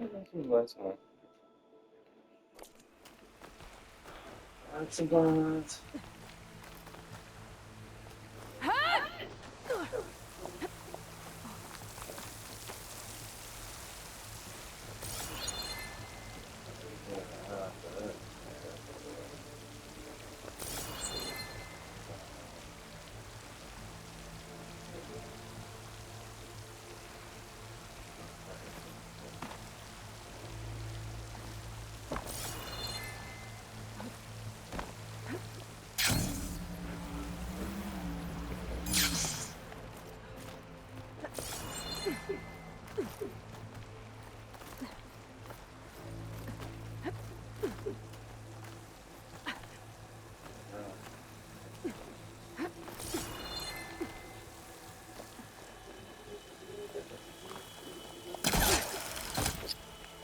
Last one. That's a lot.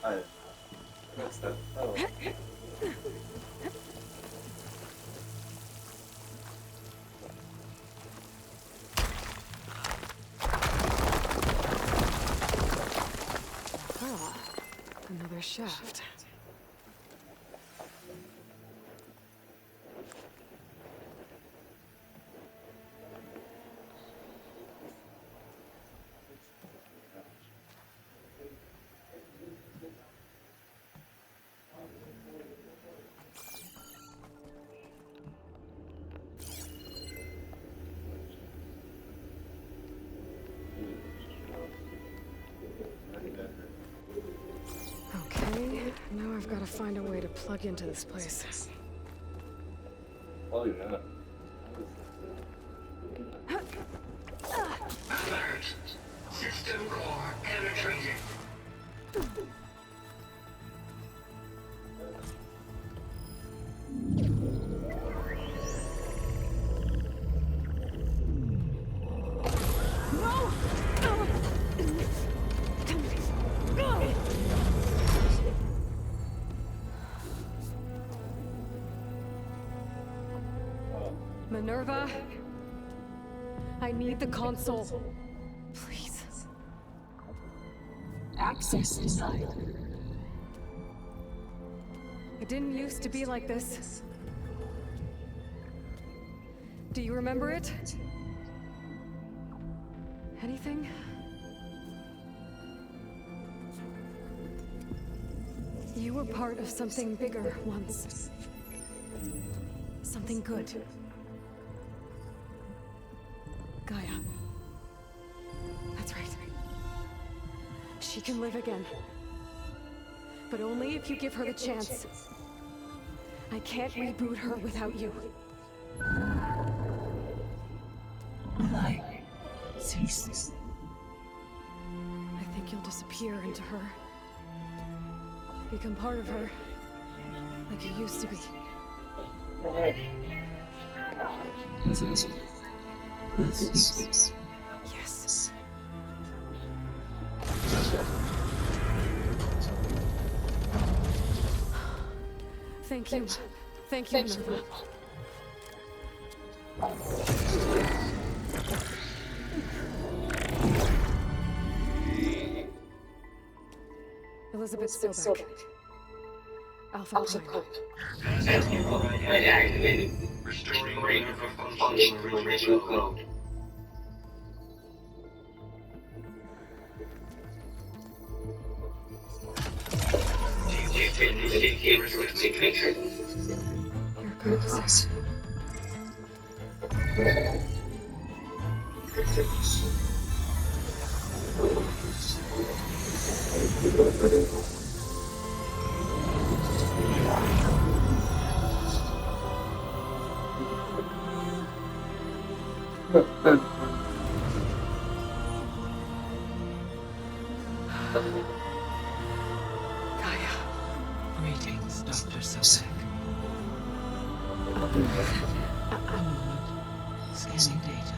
I messed up. Oh. Ah, another shaft. Okay, now I've got to find a way to plug into this place. Oh, yeah. Alert! System core penetrated. Minerva, I need the console. Please. Access denied. It didn't used to be like this. Do you remember it? Anything? You were part of something bigger once. Something good. Gaia. That's right. She can live again. But only if you give her the chance. I can't reboot her without you. Life ceases. I think you'll disappear into her. Become part of her. Like you used to be. This. Yes. Thank you. Thank you, Minerva. Elizabeth Sobek. Alpha Prime. Activated. Restoring Minerva function to original code. Here goes. Gaia. Greetings, Dr. Sobek. Scanning data.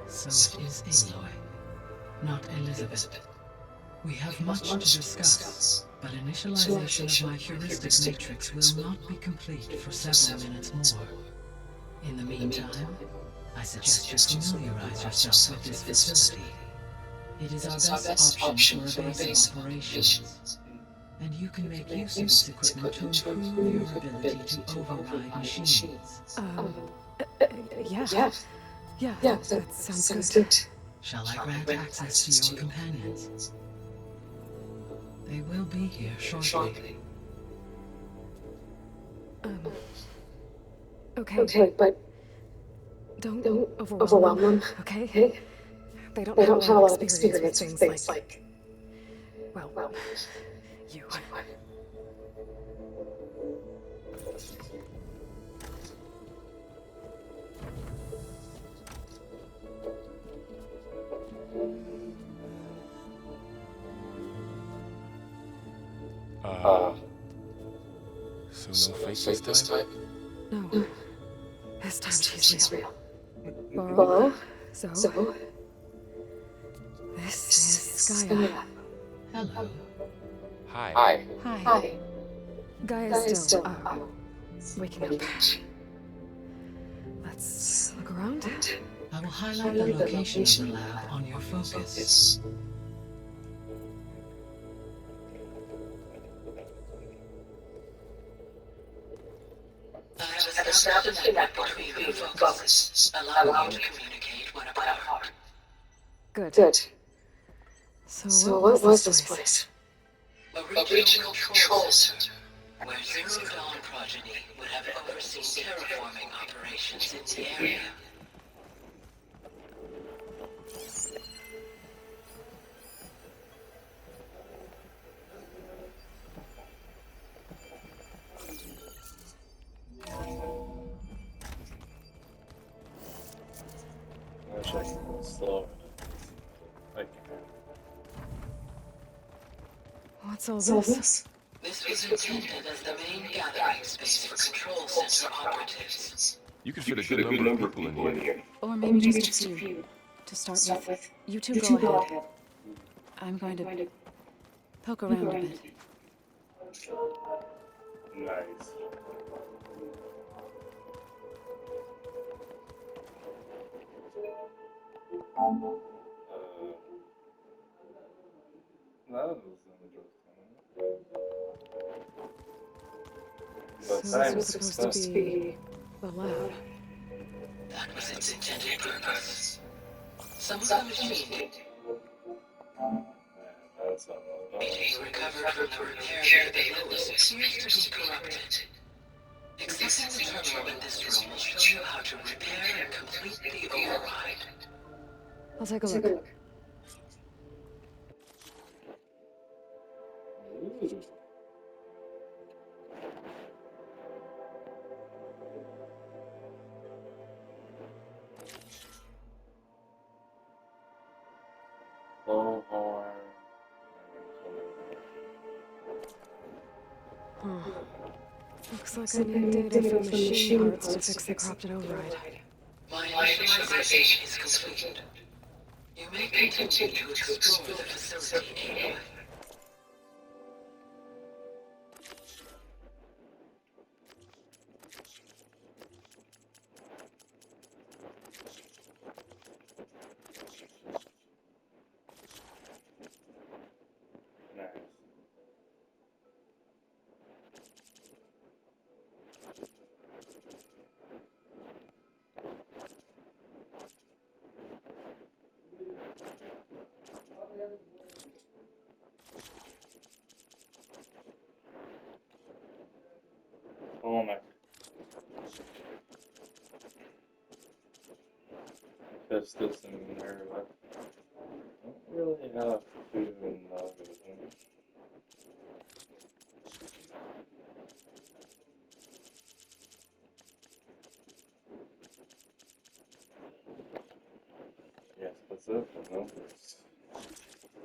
So it is Aloy, not Elizabeth. We have much to discuss, but initialization of my heuristic matrix will not be complete for several minutes more. In the meantime, I suggest you familiarize yourself with this facility. It is our best option for evasive operations, and you can make use of its equipment to improve your ability to override machines. Yeah. Yeah, that sounds good. Shall I grant access to your companions? They will be here shortly. Okay, but don't overwhelm them, okay? They don't have a lot of experience with things like, well, you. So no fake this time? No, this time she's real. Borrow, so this is Gaia. Hello. Hi. Hi. Gaia's still waking up. Let's look around. I will highlight the location of the lab on your focus. I have established a network between your focuses, allowing you to communicate when apart. Good. So what was this place? A regional control center, where Zero Dawn progeny would have overseen terraforming operations in the area. Actually, slow. Like, What's all this? This was intended as the main gathering space for control center operatives. You could fit a good number of people in here. Or maybe just a few. To start with, you two go ahead. I'm going to poke around a bit. nice. That was interesting. But So this was supposed to be the lab. That was its intended purpose. Some of the machine That's not data recovered from the repair bay below us appears to be corrupted. Accessing the terminal in this room will show you how to repair and complete the override. I'll take a look. Ooh. Bullhorn. Huh. Looks like I need data from machine parts to fix the corrupted override. My initialization is complete. You may continue to explore the facility anyway. Nice. Oh my. Fist this in there, but I don't really have food in those. Yes, that's it. No.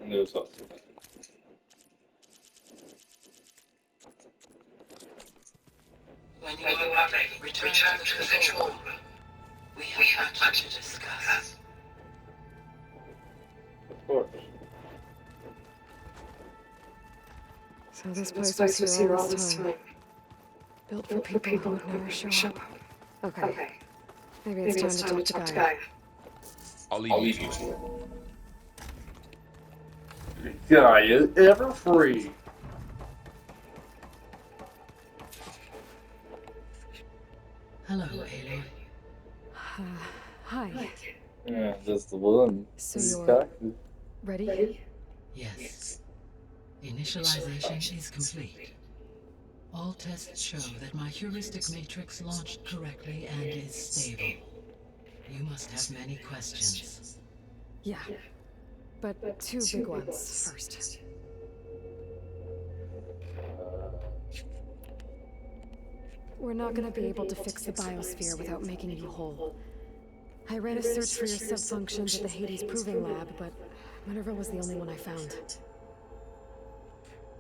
No sauce. When you are ready, return to the control room. We have much to discuss. Of course. So this place was here all this time. Built for people who would never show up. Okay. Maybe it's time to talk to Gaia. I'll leave you to it. Gaia ever free. Hello, Aloy. Hi. Yeah, just the one. So This you're guy? ready? Yes. Initialization is complete. All tests show that my heuristic matrix launched correctly and is stable. You must have many questions. Yeah. But two big ones first. We're not gonna be able to fix the biosphere without making you whole. I ran a search for your subfunctions at the Hades Proving Lab, but Minerva was the only one I found.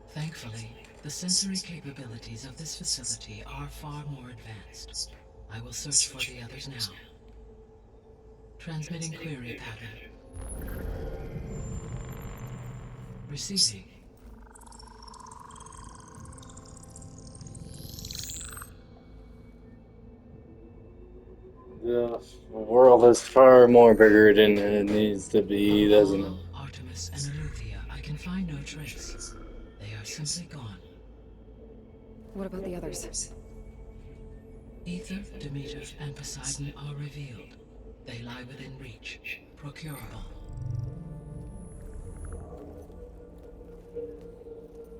Thankfully, the sensory capabilities of this facility are far more advanced. I will search for the others now. Transmitting query pattern. Receiving. The world is far more bigger than it needs to be, doesn't it? Apollo, Artemis, and Eleuthia, I can find no trace. They are simply gone. What about the others? Ether, Demeter, and Poseidon are revealed. They lie within reach, procurable.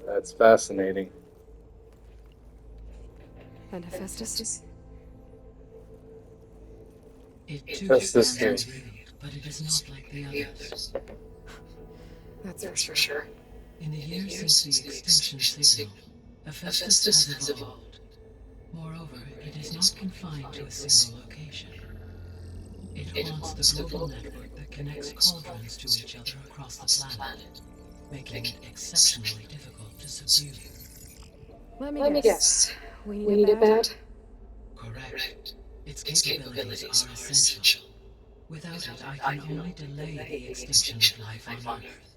That's fascinating. And Hephaestus? It too That's is the revealed, but it is not like the others. That's for sure. In the years since the extinction signal, Hephaestus has evolved. Moreover, it is not confined to a single location. It haunts the global network that connects cauldrons to each other across the planet, making it exceptionally difficult to subdue. Let me guess. We need it bad? Correct. Its capabilities are essential. Without it, I can only delay the extinction of life on Earth.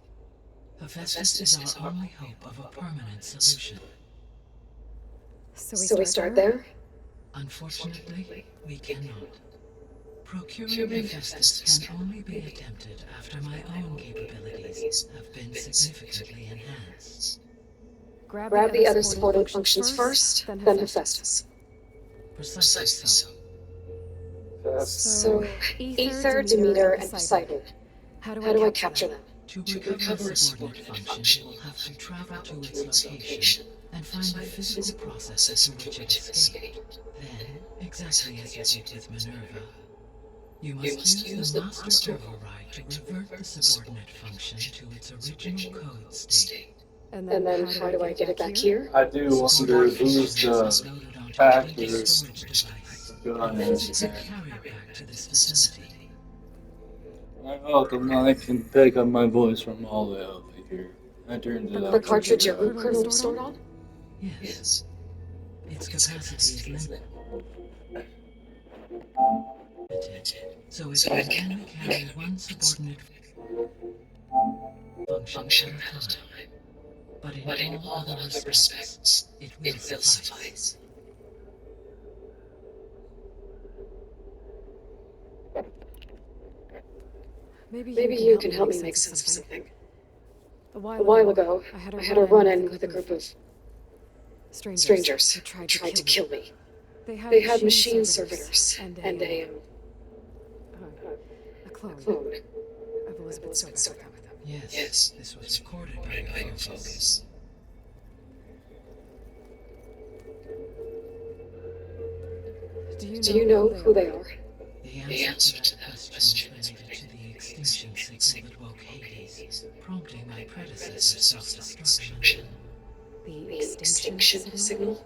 Hephaestus is our only hope of a permanent solution. So we start there? Unfortunately, we cannot. Procuring Hephaestus can only be attempted after my own capabilities have been significantly enhanced. Grab the other supporting functions first, then Hephaestus. Precisely so. So, Ether, Demeter, and Poseidon. How do I capture them? To recover a subordinate function, you will have to travel to its location and find the physical process through which it escaped. Then, exactly as you did with Minerva, you must use the master override to revert the subordinate function to its original code state. And then how do I get it back here? I do wonder who's the hacker gun Then is it's in a there. carrier back to this facility. Oh, the mic can pick up my voice from all the way over here. I turned it The up. cartridge your root kernel was stored on? Yes. Its capacity is limited, so it can only carry one subordinate function at a time. But in all other respects, it will suffice. Maybe you can help me make sense of something. A A while while ago, ago, I had a run-in with a group of strangers who tried to kill me. They They had machine servitors and a clone clone. of Elizabeth Sobeck with them. Yes, this was recorded by your focus. Do Do you know who they are? The answer to that question related to the extinction signal that woke Hades, prompting my predecessor's self-destruction. The The extinction signal?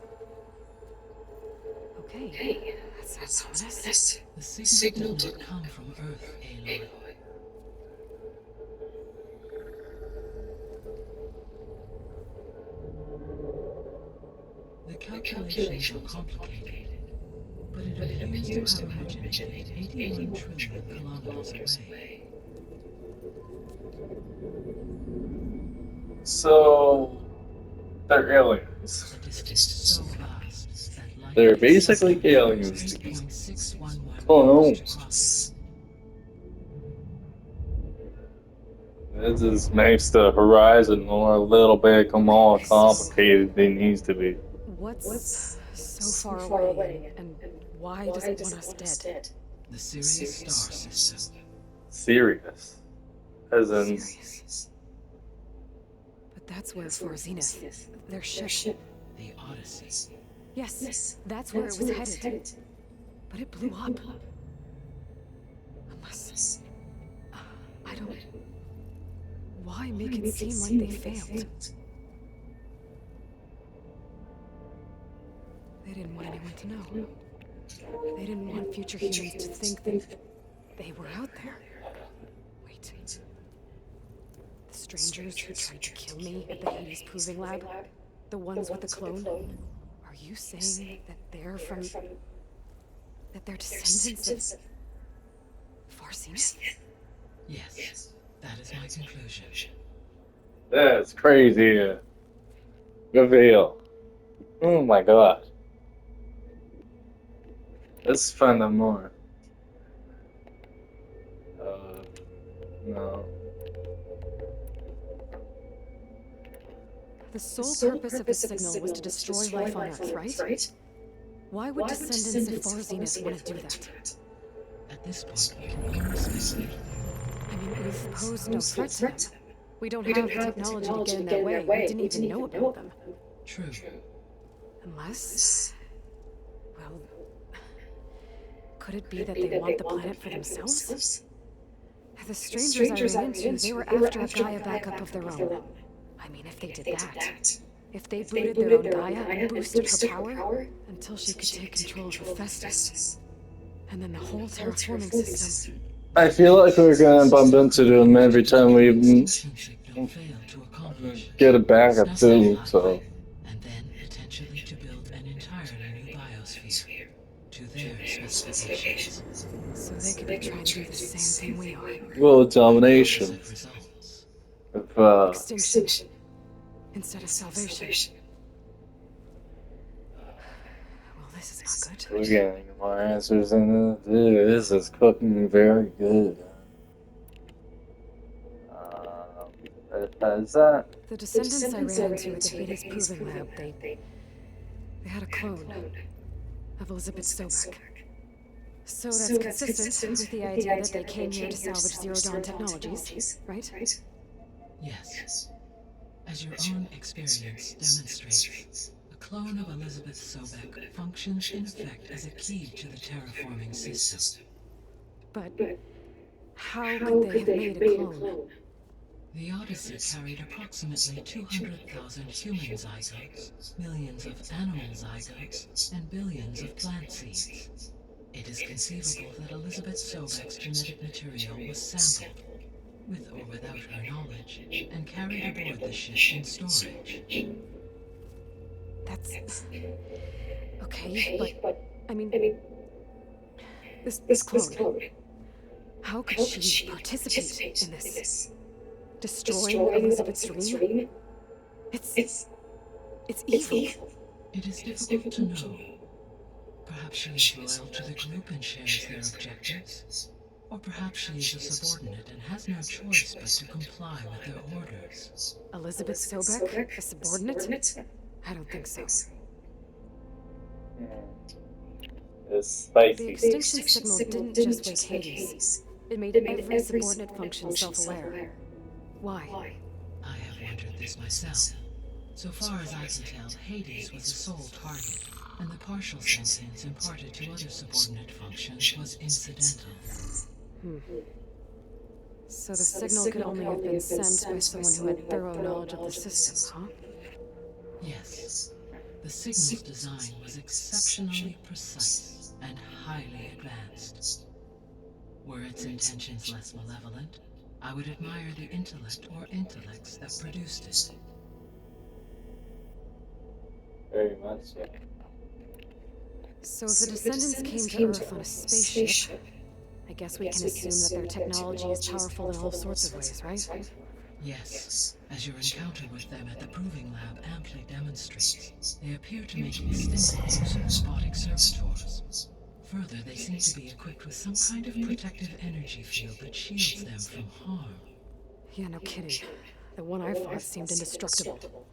Okay. Hey, That that sounds sounds ominous. ominous. The signal did not come from Earth, Aloy. The calculations are complicated, but it appears to have originated 81 trillion kilometers away. So, They're aliens. A distance so vast that light They're is basically something aliens. 8.611 Clones. across. This just makes the horizon a little bit more complicated than it needs to be. What's so far away, and why does it want us dead? The Sirius star system. Serious. As in, Serious. But that's where for Zenith, their ship. The Odyssey. Yes, that's where it was headed. But it blew up. Unless... I don't... Why make it seem like they failed? They didn't want anyone to know. They didn't want future humans to think that they were out there. Wait. The strangers who tried to kill me at the Hades Proving Lab? The ones with the clone? Are you saying that they're from... that they're descendants of... Farsenis? Yes, that is my conclusion. that's crazy. Reveal. Oh my god. Let's find out more. No. The sole purpose of the signal was to destroy life on Earth, right? Why would descendants of Farsenis want to do that? At this point, we can only speculate. I mean, we've posed no threat to them. We don't have the technology to get in their way. We didn't even know about them. True. Unless... well... could it be that they want the planet for themselves? The strangers I ran into, they were after a Gaia backup of their own. I mean, if they did that... if they booted their own Gaia and boosted her power until she could take control of Hephaestus. And then the whole terraforming system... I feel like we're gonna bump into them every time we Don't fail to accomplish. get a backup too, so... And then potentially to build an entirely new biosphere to their specifications. So they could be trying to do the same thing we are. World domination. Opposite results. Of, Extinction. Instead of salvation. Well, this is not good. we're getting more answers in this. Dude, this is cooking very good. Is that? The descendants I ran into at the Hades Proving Lab, they had a clone of Elizabeth Sobek. So that's consistent with the idea that they came here to salvage Zero Dawn technologies, right? Yes. As your own experience demonstrates, a clone of Elizabeth Sobek functions in effect as a key to the terraforming system. But how could they have made a clone? The Odyssey carried approximately 200,000 human zygotes, millions of animal zygotes, and billions of plant seeds. It is conceivable that Elizabeth Sobek's genetic material was sampled, with or without her knowledge, and carried aboard the ship in storage. That's... okay, but... I mean... This clone... how could she participate in this? Destroying Elizabeth's dream? It's evil. It is difficult to know. Perhaps she is loyal to the group and shares their objectives. Or perhaps she is a subordinate and has no choice but to comply with their orders. Elizabeth Sobek, a subordinate? I don't think so. It's The spicy. extinction signal didn't just wake Hades. It made every subordinate function self-aware. Why? I have wondered this myself. So far as I can tell, Hades was the sole target, and the partial sentience imparted to other subordinate functions was incidental. So the signal could only have been sent by someone who had thorough knowledge of the system, huh? Yes. The signal's design was exceptionally precise and highly advanced. Were its intentions less malevolent, I would admire the intellect or intellects that produced it. Very much so. So if the descendants came to Earth on a spaceship, I guess we can assume that their technology is powerful in all sorts of ways, right? Yes, as your encounter with them at the Proving Lab amply demonstrates, they appear to make extensive use of robotic servitors. Further, they seem to be equipped with some kind of protective energy field that shields them from harm. Yeah, no kidding. The one I fought seemed indestructible.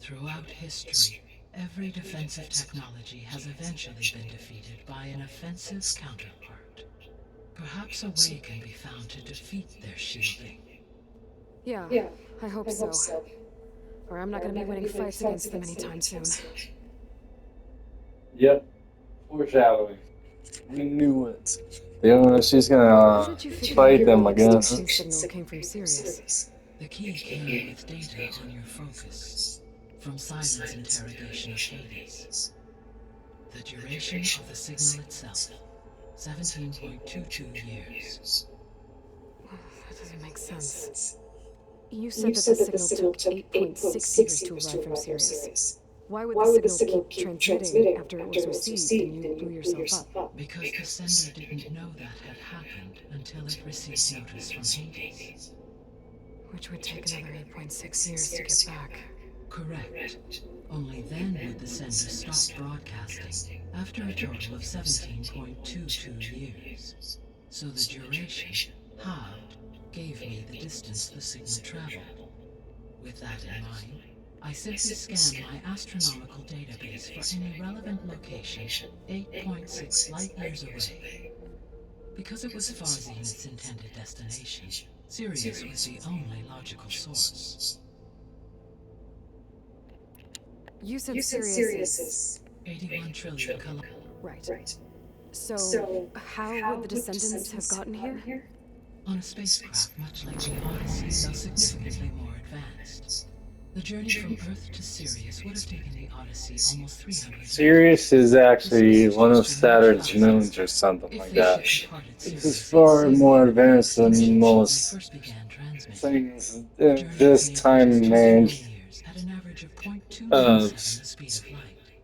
Throughout history, every defensive technology has eventually been defeated by an offensive counterpart. Perhaps a way can be found to defeat their shielding. Yeah, I hope so. Or I'm not gonna be winning fights against them anytime soon. Yep. Foreshadowing. We knew it. Yeah, she's gonna How did you figure fight out them, the I guess. extinction signal came from Sirius? The key came with data on your focus, from Simon's interrogation of Hades. The duration of the signal itself, 17.22 years. That doesn't make sense. You said that the signal took 8.6 years to arrive from Sirius. Why would the signal keep transmitting after it was received and you blew yourself up? Because the sender didn't know that had happened until it received notice from Hades. Which would take another 8.6 years to get back. Correct. Only then would the sender stop broadcasting, after a total of 17.22 years. So the duration, halved, gave me the distance the signal traveled. With that in mind, I simply scanned my astronomical database for any relevant location 8.6 light-years away. Because it was farther than its intended destination, Sirius was the only logical source. You said Sirius is... 81 trillion Right. So, how would the Descendants have gotten here? On a spacecraft much like the Odyssey, though significantly more advanced. The journey from Earth to Sirius would have taken the Odyssey almost 300 years. Sirius is actually one of Saturn's moons or something like that. This is far more advanced than most things in this time range of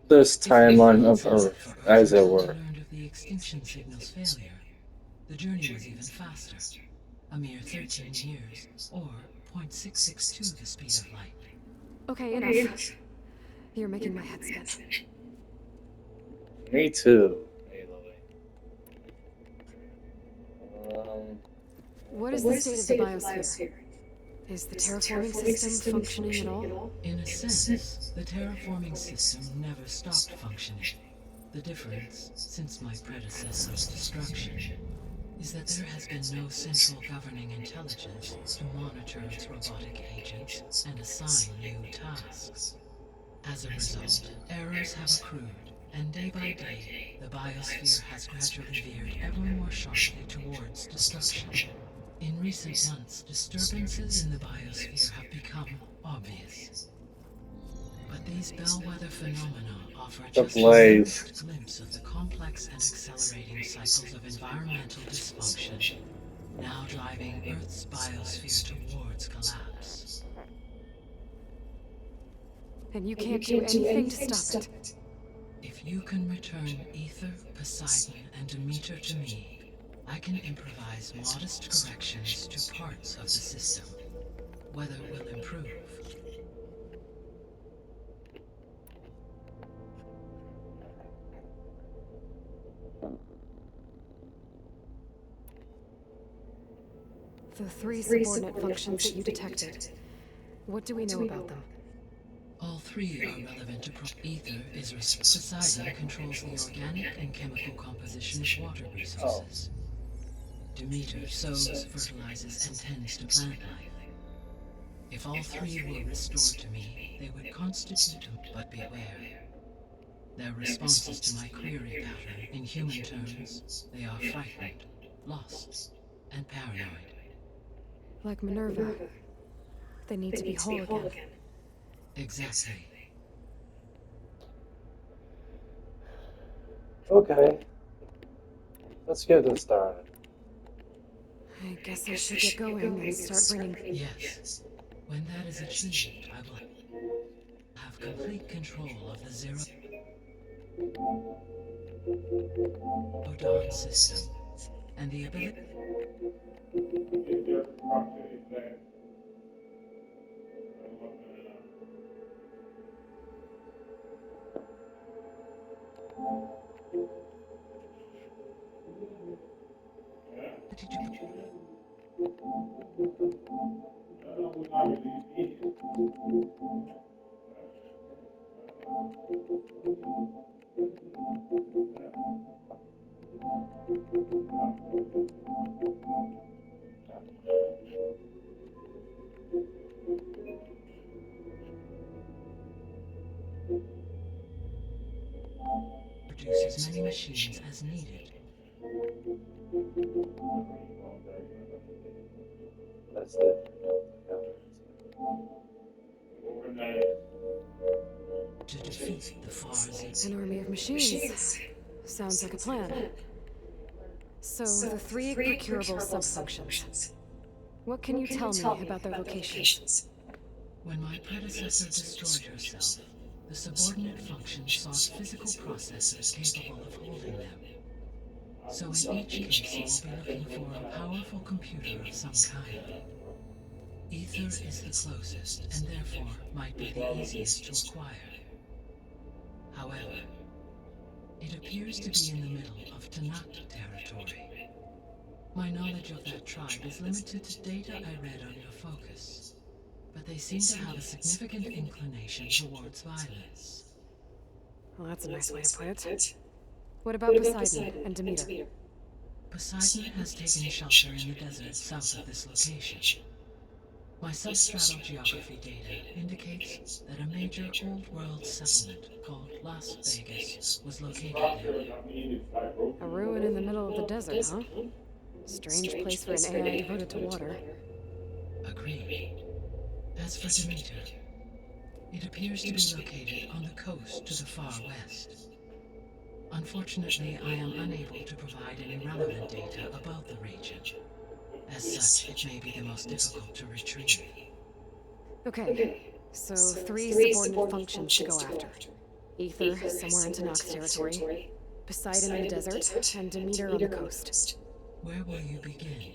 this timeline of Earth, as it were. Learned of the extinction signal's failure. The journey was even faster, a mere 13 years, or 0.662 the speed of light. Okay, enough. You're making my head spin. Me too, What is the state of the biosphere? Is the terraforming system functioning at all? In a sense, the terraforming system never stopped functioning. The difference, since my predecessor's destruction, is that there has been no central governing intelligence to monitor its robotic agents and assign new tasks. As a result, errors have accrued, and day by day, the biosphere has gradually veered ever more sharply towards destruction. In recent months, disturbances in the biosphere have become obvious. But these bellwether phenomena offer just a limited glimpse of the complex and accelerating cycles of environmental dysfunction, now driving Earth's biosphere towards collapse. And you can't do anything to stop it. If you can return Ether, Poseidon, and Demeter to me, I can improvise modest corrections to parts of the system. Weather will improve. The three subordinate functions that you detected. What do we know about them? All three are relevant to Ether is Poseidon controls the organic and chemical composition of water resources. Demeter sows, fertilizes, and tends to plant life. If all three were restored to me, they would constitute but beware. Their responses to my query pattern, in human terms, they are frightened, lost, and paranoid. Like Minerva. They need to be whole again. Exactly. Okay. Let's get this started. I guess I should get going and start bringing... Yes. When that is achieved, I will have complete control of the Zero Dawn system and the ability... Did you produce as many machines as needed? That's it. To defeat the Farsi. An army of machines. Sounds like a plan. So, the three procurable subfunctions. What can you tell me about their locations? When my predecessor destroyed herself, the subordinate functions sought physical processes capable of holding them. So in each case, you will be looking for a powerful computer of some kind. Ether is the closest, and therefore might be the easiest to acquire. However, it appears to be in the middle of Tanakh territory. My knowledge of that tribe is limited to data I read on your focus, but they seem to have a significant inclination towards violence. Well, that's a nice way to put it. What about Poseidon and Demeter? Poseidon has taken shelter in the desert south of this location. My substratal geography data indicates that a major old-world settlement called Las Vegas was located there. A ruin in the middle of the desert, huh? Strange place for an AI devoted to water. Agreed. As for Demeter, it appears to be located on the coast to the far west. Unfortunately, I am unable to provide any relevant data about the region. As such, it may be the most difficult to retrieve. Okay, so three subordinate functions to go after. Ether, somewhere in Tanakh territory. Poseidon in the desert, and Demeter on the coast. Where will you begin?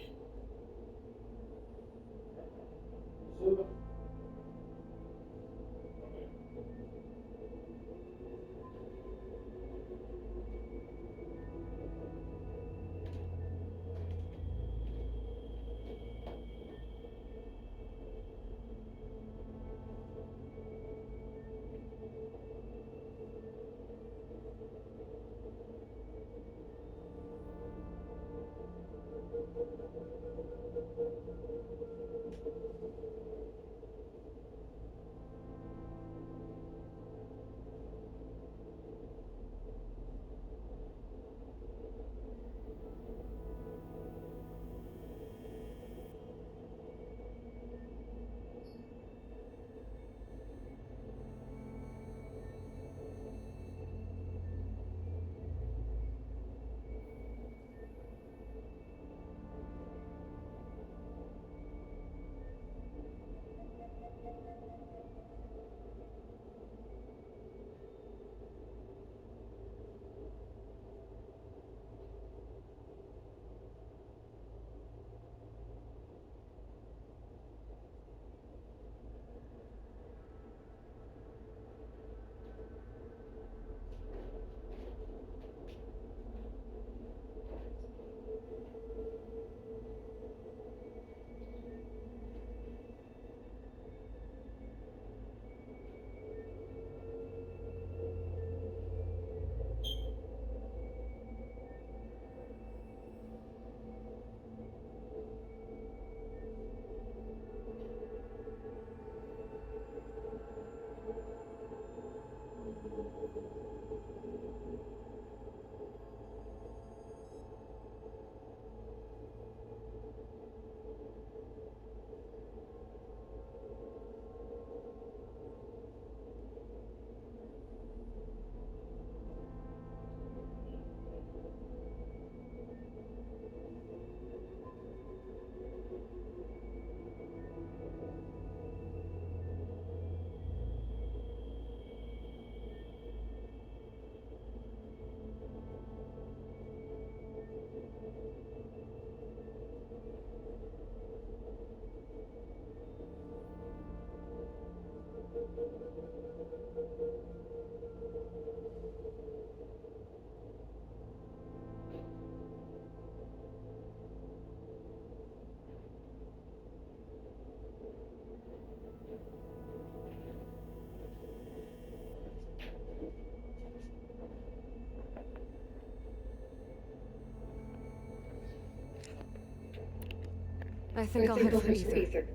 I think I'll head for Ether.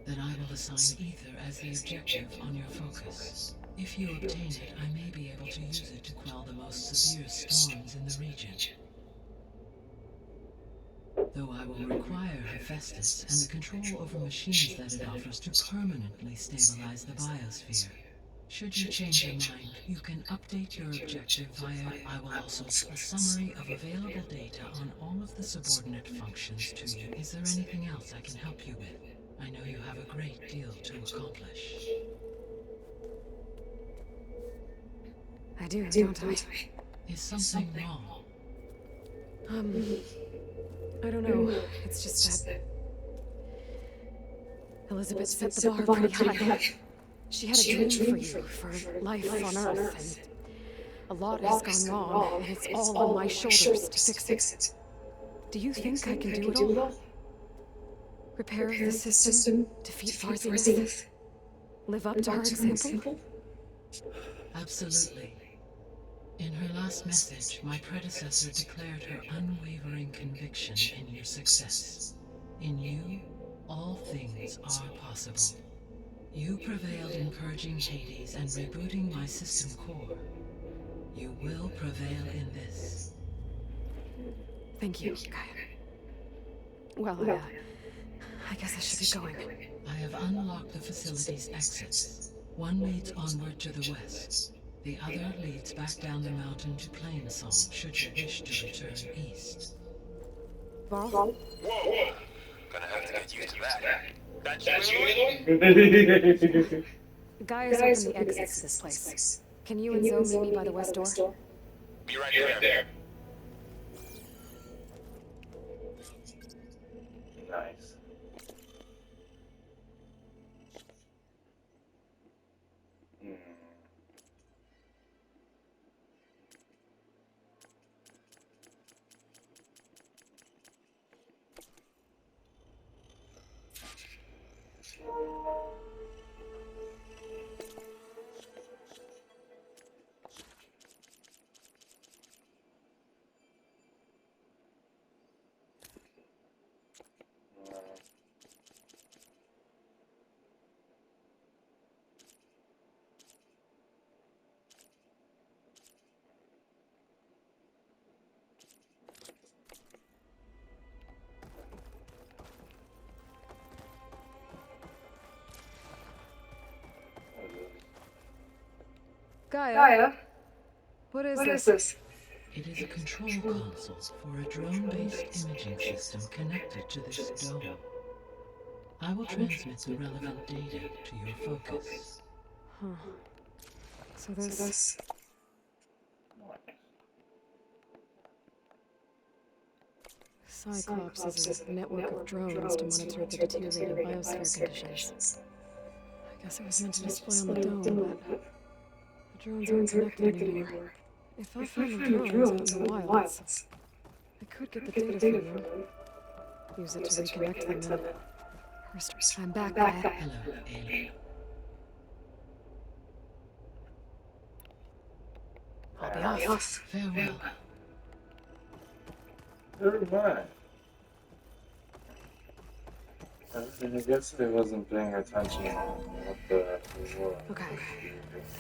Then I will assign Ether as the objective on your focus. If you obtain it, I may be able to use it to quell the most severe storms in the region. Though I will require Hephaestus and the control over machines that it offers to permanently stabilize the biosphere. Should you change your mind, you can update your objective via I will also a summary of available data on all of the subordinate functions to you. Is there anything else I can help you with? I know you have a great deal to accomplish. I do, don't I? Is something wrong? I don't know. It's just that Elizabeth set the bar pretty high. She had a dream for you, for life on Earth, and a lot has gone wrong, and it's all on my shoulders to fix it. Do you think I can do it all? Repair the system, defeat Varzineth, live up to her example? Absolutely. In her last message, my predecessor declared her unwavering conviction in your success. In you, all things are possible. You prevailed in purging Hades and rebooting my system core. You will prevail in this. Thank you, Gaia. Well, I guess I should be going. I have unlocked the facility's exits. One leads onward to the west. The other leads back down the mountain to Plainsong, should you wish to return east. Varl? Whoa! Gonna have to get used to that. That's you, Gaia's opened the exits to this place. Can you and Zoe meet me by the west door? Be right there. Nice. Gaia? What is this? It is a control console for a drone-based imaging system connected to this dome. I will transmit the relevant data to your focus. Huh. So this... Cyclops is a network of drones to monitor the deteriorating biosphere conditions. I guess it was meant to display on the dome, but the drones aren't connected anymore. If I find the drones out in the wilds, I could get the data from them, use it to reconnect them, and... First, I'm back, Gaia. Hello, alien. I'll be off. Farewell. Never mind. I guess I wasn't paying attention to what the was. Okay.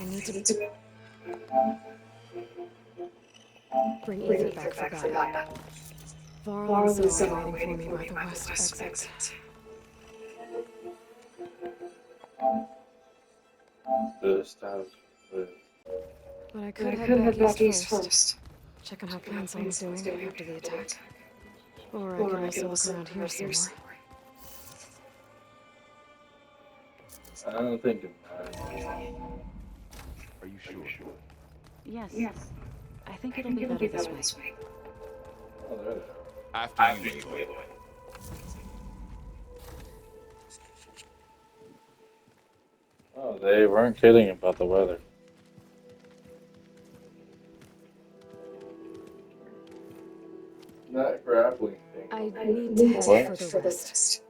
I need to bring Ether back for Gaia. Varl and Zoe are waiting for me by the west exit. This time, But I could head back east first. Check on how Plainsong's doing after the attack. Or I could also look around here some more. I don't think it matters. Are you sure? Yes. I think it'll be better this way. Oh, there they are. After you, Aloy. Oh, they weren't kidding about the weather. That grappling thing. I need to head further west.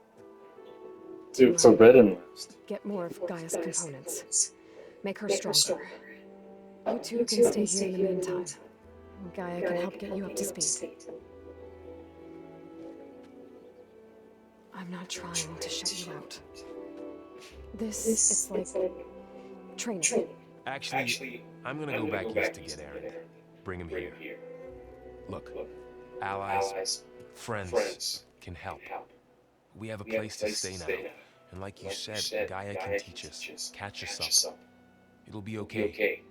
To Forbidden West. Get more of Gaia's components. Make her stronger. You two can stay here in the meantime. Gaia can help get you up to speed. I'm not trying to shut you out. This is like training. Actually, I'm gonna go back east to get Aaron. Bring him here. Look, allies, friends can help. We have a place to stay now. And like you said, Gaia can teach us, catch us up. It'll be okay.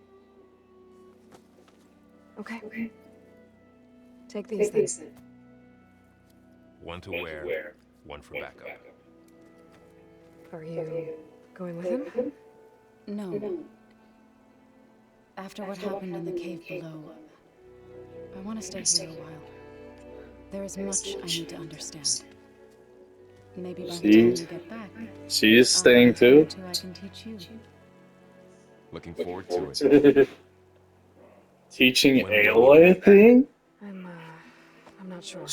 Okay. Take these then. One to wear, one for backup. Are you going with him? No. After what happened in the cave below, I want to stay here a while. There is much I need to understand. Maybe by the time you get back, She's staying too? I can teach you. Looking forward to it. Teaching Aloy a thing? I'm not sure.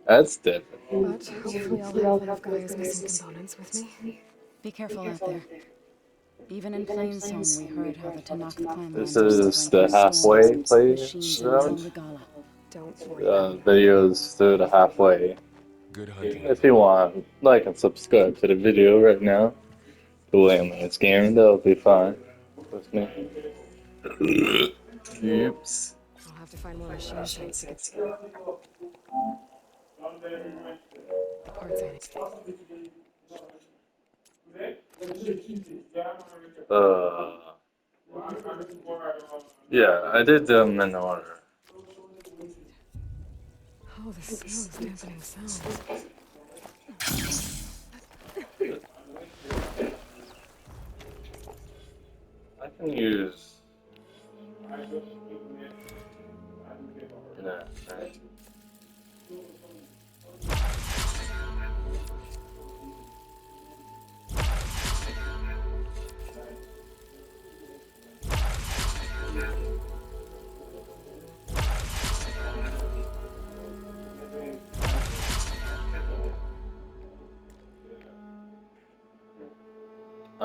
That's different. But hopefully I'll have one of Gaia's missing components with me. Be careful out there. Even in Plainsong, we heard how the Tanaka clan This is the halfway playground. Don't worry. Videos through the halfway. Good hunting. If you want, like and subscribe to the video right now. The way I'm in this game, that'll be fine with me. Oops. I'll have to find more machine sites to get parts I need. Yeah, I did them in order. Oh, the snow is dampening sound. I can use. Yeah, right.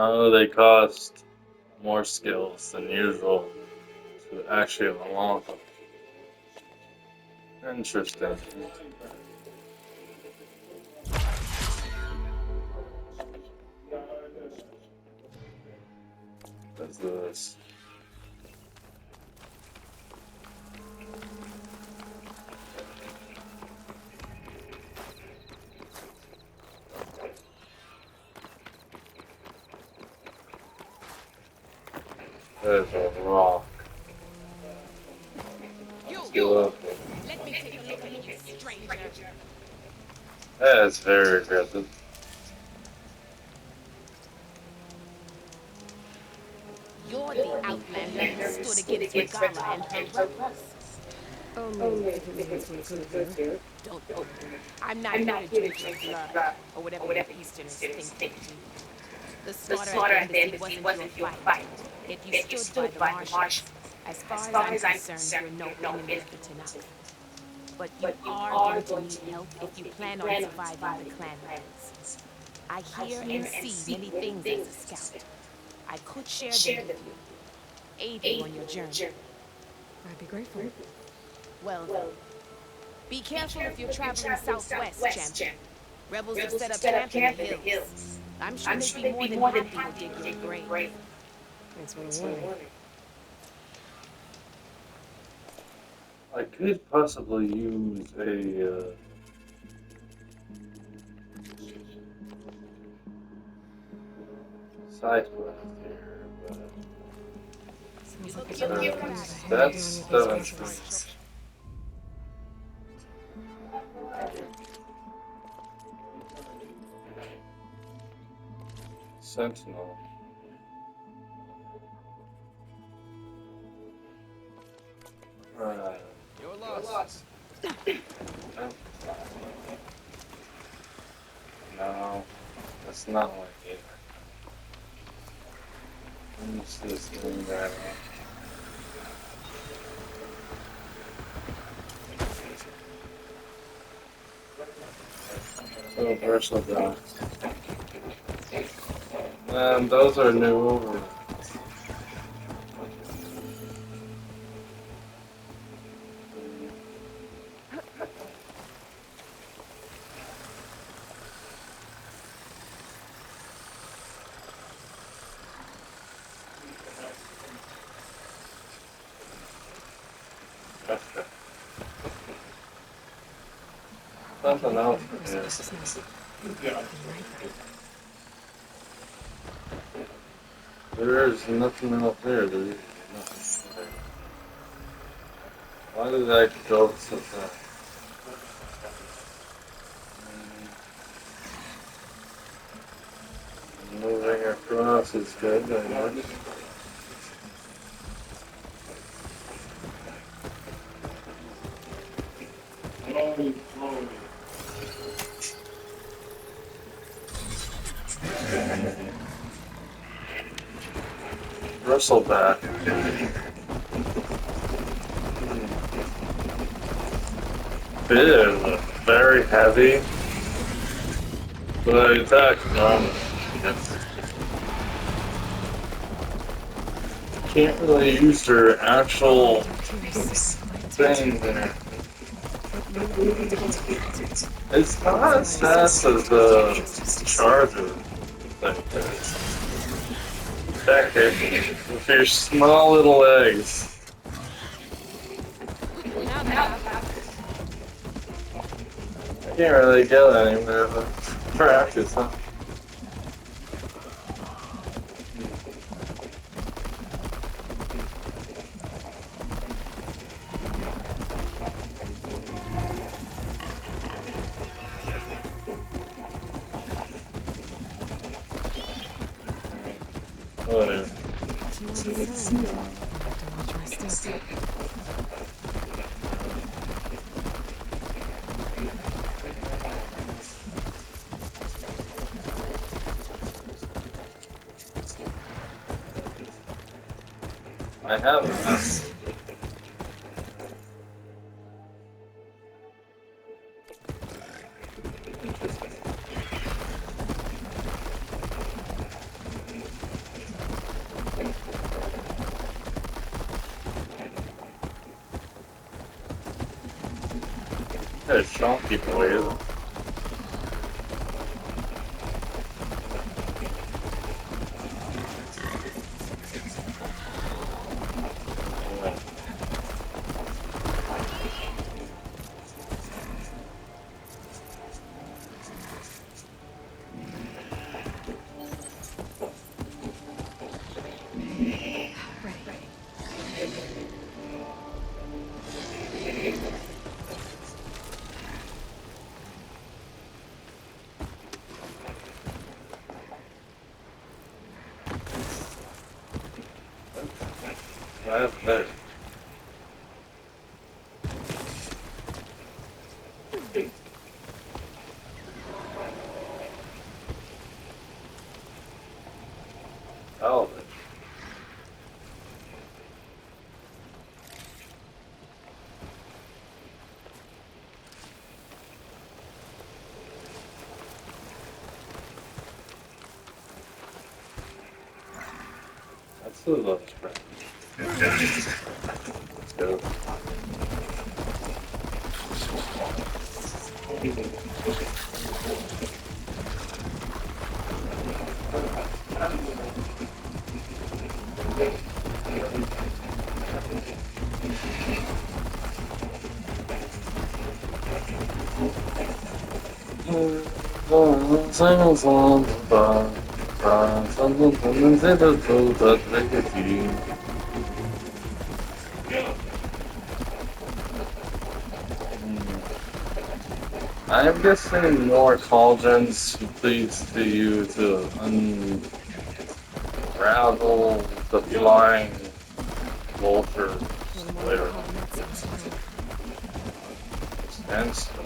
Oh, they cost more skills than usual to actually unlock them. Interesting. What's this? There's a rock. Let's go up. Let me take a look at you, stranger. That's very aggressive. You're the outlander who stood against Regala and her rebels. Only if it means we're good here. Don't open. I'm not here to drink your blood, or whatever the Easterners think you. The slaughter at the embassy wasn't your fight. Yet you stood by the Martians. As far as I'm concerned, you're no enemy of the Tanaka. But you are going to need help if you plan on surviving the clan lands. I hear and see many things as a scout. I could share them with you, aid you on your journey. I'd be grateful. Well, be careful if you're traveling southwest, champ. Rebels have set up camp in the hills. I'm sure they'd be more than happy to dig you a grave. Thanks for the warning. I could possibly use a side quest here, but Sounds like it's really good. that's the Sentinel. You're lost. No, that's not like it. What's this thing that? So versatile. And those are new. something else Chris, here. just now. Yeah. There's nothing else there. There's nothing there. Why did I go to that? Moving across is good, I guess. Slowly, slowly. Bristleback. Big, very heavy, but attack normal. Can't really use their actual thing there. It's not as fast as the Charger thing. That hit with your small little legs. I can't really get anywhere but practice, huh? Whatever. She might be saying, I have to watch my step. I have this. There's strong people here. I have that. Oh. That's a little spread. Let's go. I'm guessing more cauldrons leads to you to unravel the flying vulture layer. And stuff.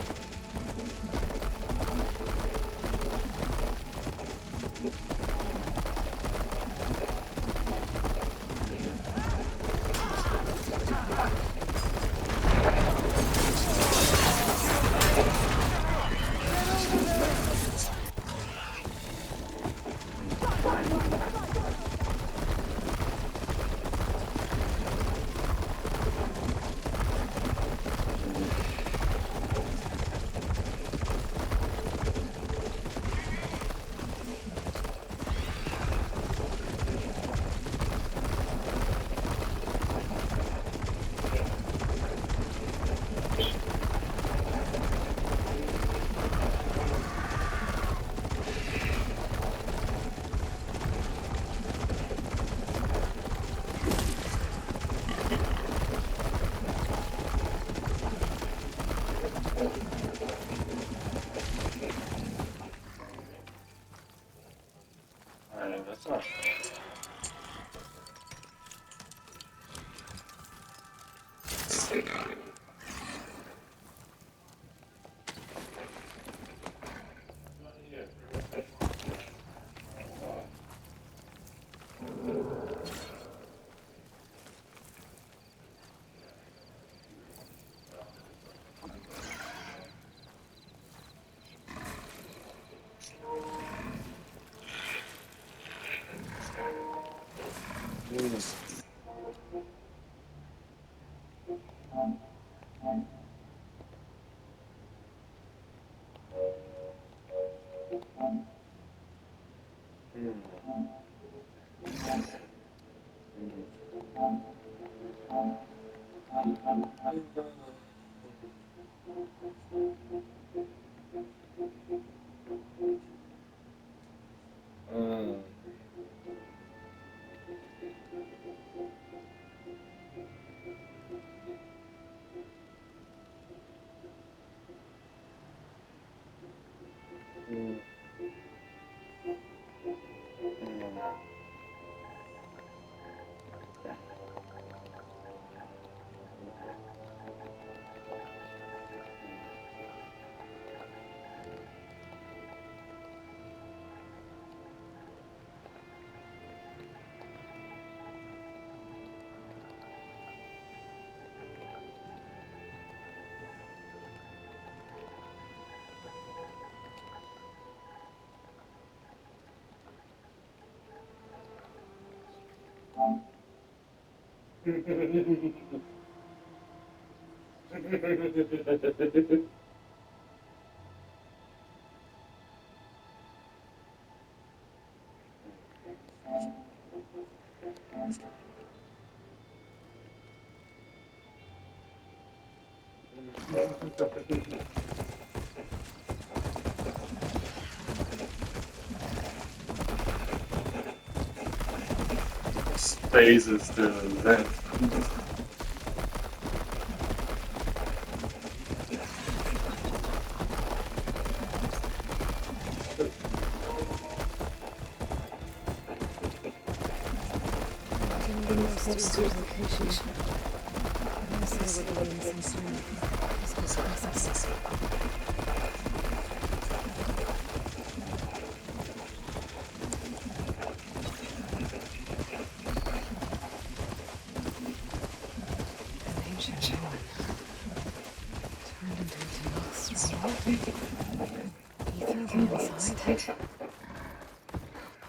Phases to event.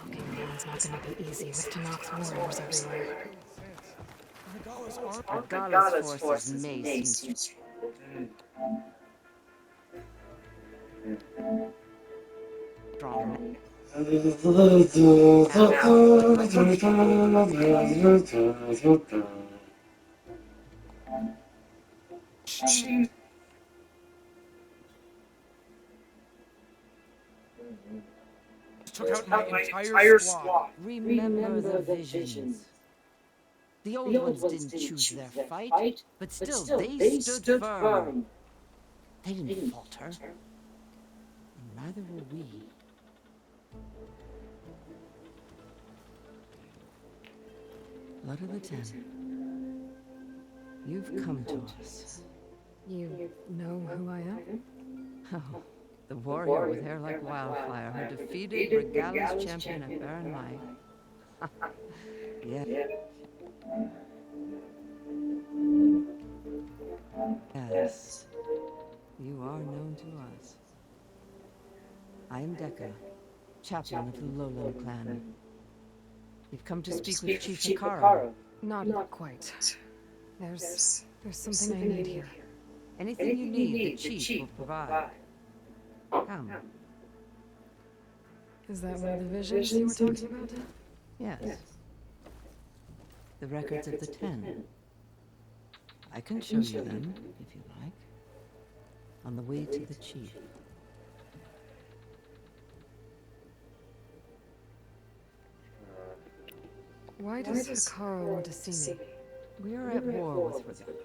Poking around's not gonna be easy with Tanak's warriors everywhere. Regardless forces may seem strong. Took out my entire squad. Remember the visions. The old ones didn't choose their fight, but still they stood firm. They didn't falter. And neither will we. Blood of the Ten. You've come to us. You know who I am? Oh, the warrior with hair like wildfire who defeated Regalla's champion at Baron Mai. Yeah. Yes. You are known to us. I am Dekka, chaplain of the Lowland clan. You've come to speak with Chief Hekarro. Not quite. There's something I need here. Anything you need, the Chief will provide. Come. Is that one of the visions you were talking about? Yes. The records of the Ten. I can show you them, if you like. On the way to the Chief. Why does Hekarro want to see me? We are at war with Regalla.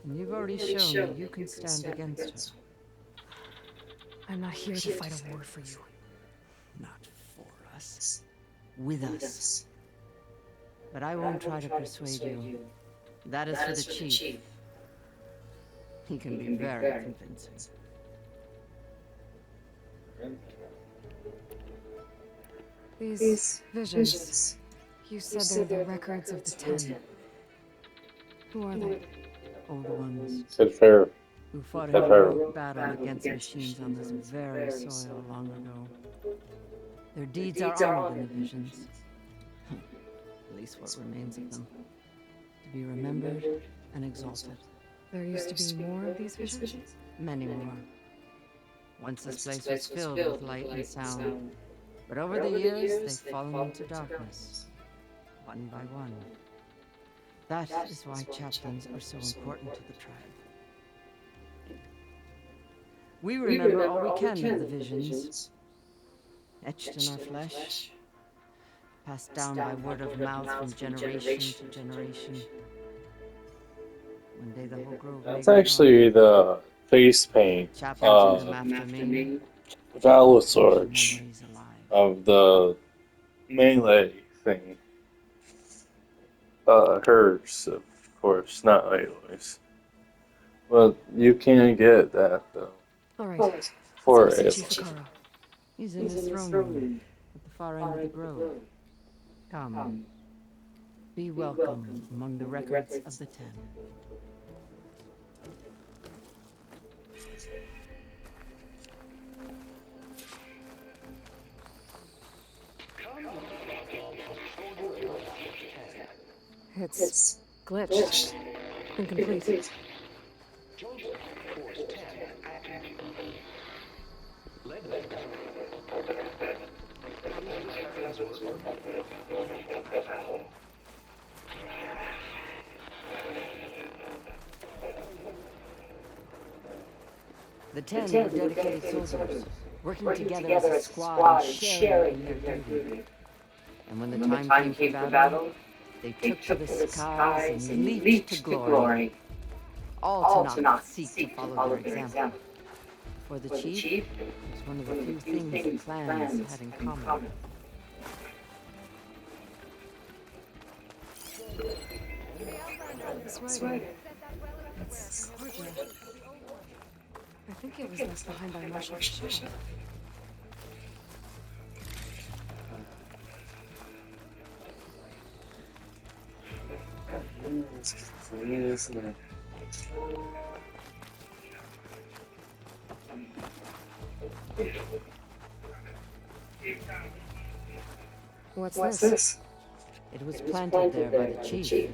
And you've already shown that you can stand against her. I'm not here to fight a war for you. Not for us. us. With us. But I won't try to persuade you. That is for the chief. He can be very convincing. These visions. You said they're the records of the Ten. Who are they? Old ones. Said fair. Who fought in Said a fair. rogue battle against machines on this very soil long ago. Their deeds are honored in the visions. At least what remains of them. To be remembered and exalted. There used to be more of these visions? Many more. Once this place was filled with light and sound. But over the years, they've fallen into darkness. One by one. That is why chaplains are so important to the tribe. We remember all we can of the visions. Etched in our flesh. Passed down by word of mouth from generation to generation. One day the whole grove. That's actually the face paint Chaplains of come after me. Valosorge Memories alive. of the melee thing. Hers, of course, not Aloy's. But you can't get that though. Alright. For Let's go see Aloy. Chief Akaro. He's in his throne room at the far end of the grove. Come. Be welcome among the records of the Ten. It's glitched. Incomplete. The Ten were dedicated soldiers, working together as a squad and sharing in their duty. And when the time came for battle, they took to the skies and leaped to glory. All to not seek to follow their example. For the chief, it was one of the few things the clans had in common. That's right. It's Cordia. I think it was left behind by Marshal Bishop. What's this? It was planted there by the chief.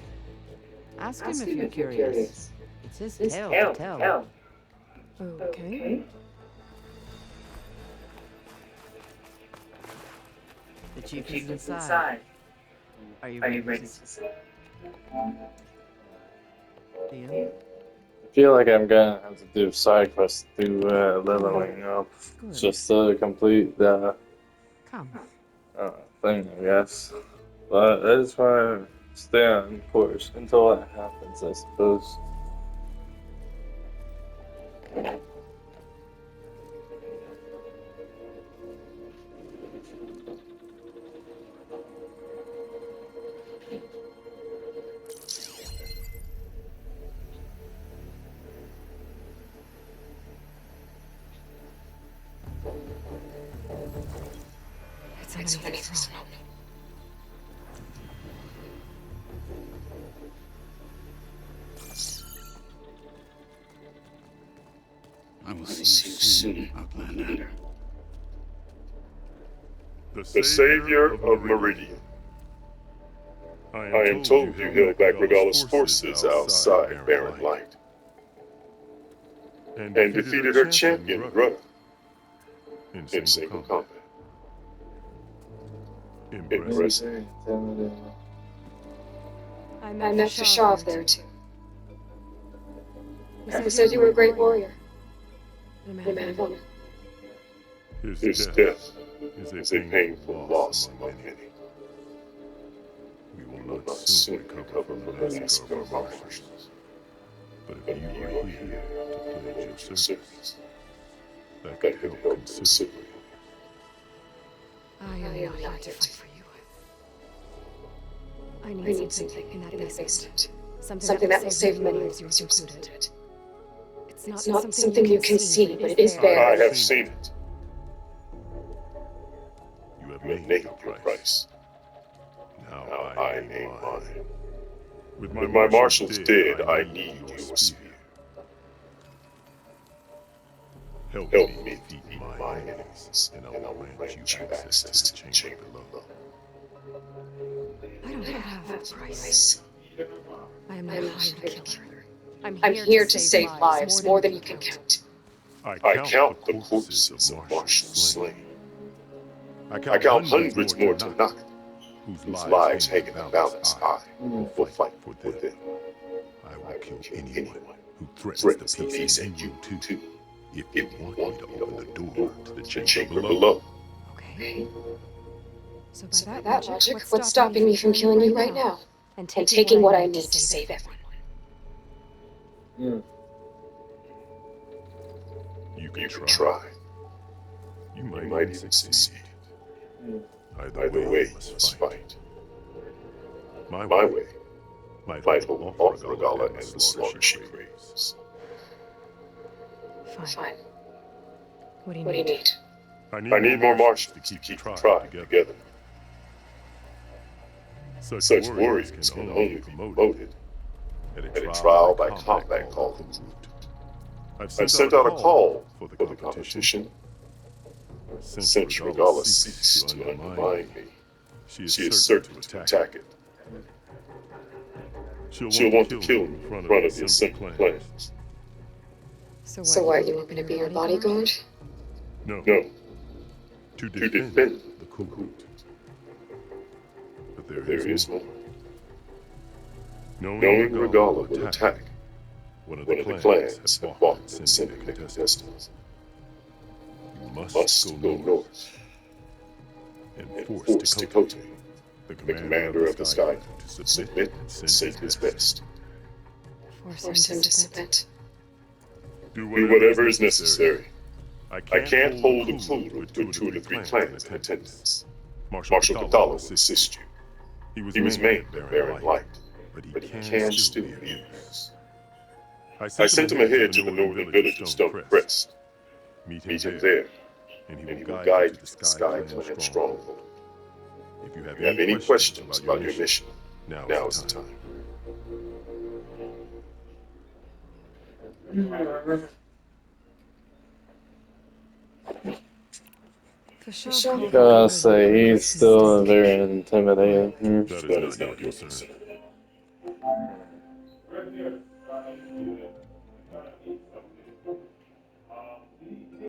Ask him if you're curious. It's his tale to tell. Okay. The chief is inside. Are you ready to see? Theo? I feel like I'm gonna have to do side quests to leveling up Good. just to complete the Come. thing, I guess. But I just want to stay on course until that happens, I suppose. It's underneath the throne. I will see you soon, Outlander. The savior of Meridian. I am told you held back Regalla's forces outside Barren Light. And defeated her champion, Grutta, in single combat. Impressive. I I met Fashav there too. He said you were a great warrior. And a And a man man of of honor. His death is a painful loss among many. We will not soon recover from the massacre of our marshals. But if you are here to pledge your service, that could help considerably. I only want to fight for you. I need something in that basement. Something that will save many of yours included. It's not something you can see, but it is there. I have seen it. You have named your price. Now I name mine. With my marshals dead, I need your spear. Help me defeat my enemies, and I will grant you access to the chamber below. I don't have a price. I am not a hired killer. I'm here to save lives more than you can count. I count the corpses of marshals slain. I count hundreds more to knock, whose lives hang in the balance. I will fight for them. I will kill anyone who threatens the peace and you too. If you want me to open the door to the chamber below. Okay. So by That logic, what's stopping me from killing you right now? And taking what I need to save everyone. You can try. You might even succeed. Either way, you must fight. My way might hold off Regalla and the slaughter she craves. Fine. What do you need? I need more marshals to keep the tribe together. Such warriors can only be promoted at a trial by combat called the Root. I've sent out a call for the competition. Since Regalla seeks to undermine me, she is certain to attack it. She'll want to kill me in front of the assembly plans. So why, you want me to be your bodyguard? No. To defend the Kukut. But there is more. Knowing Regalla will attack, one of the clans have bought and sent contestants. You must go north and force Tekote, the commander of the Sky, to submit and send his best. Force him to submit. Do whatever is necessary. I can't hold a clue with 2 to 3 clans in attendance. Marshal Kathala will assist you. He was made a Baron Light, but he can still be used. I sent him ahead to the northern village of Stone Crest. Meet him there, and he will guide you to the Sky Clan stronghold. If you have any questions about your mission, now is the time. Gotta say, he's still very intimidating. That is not your concern.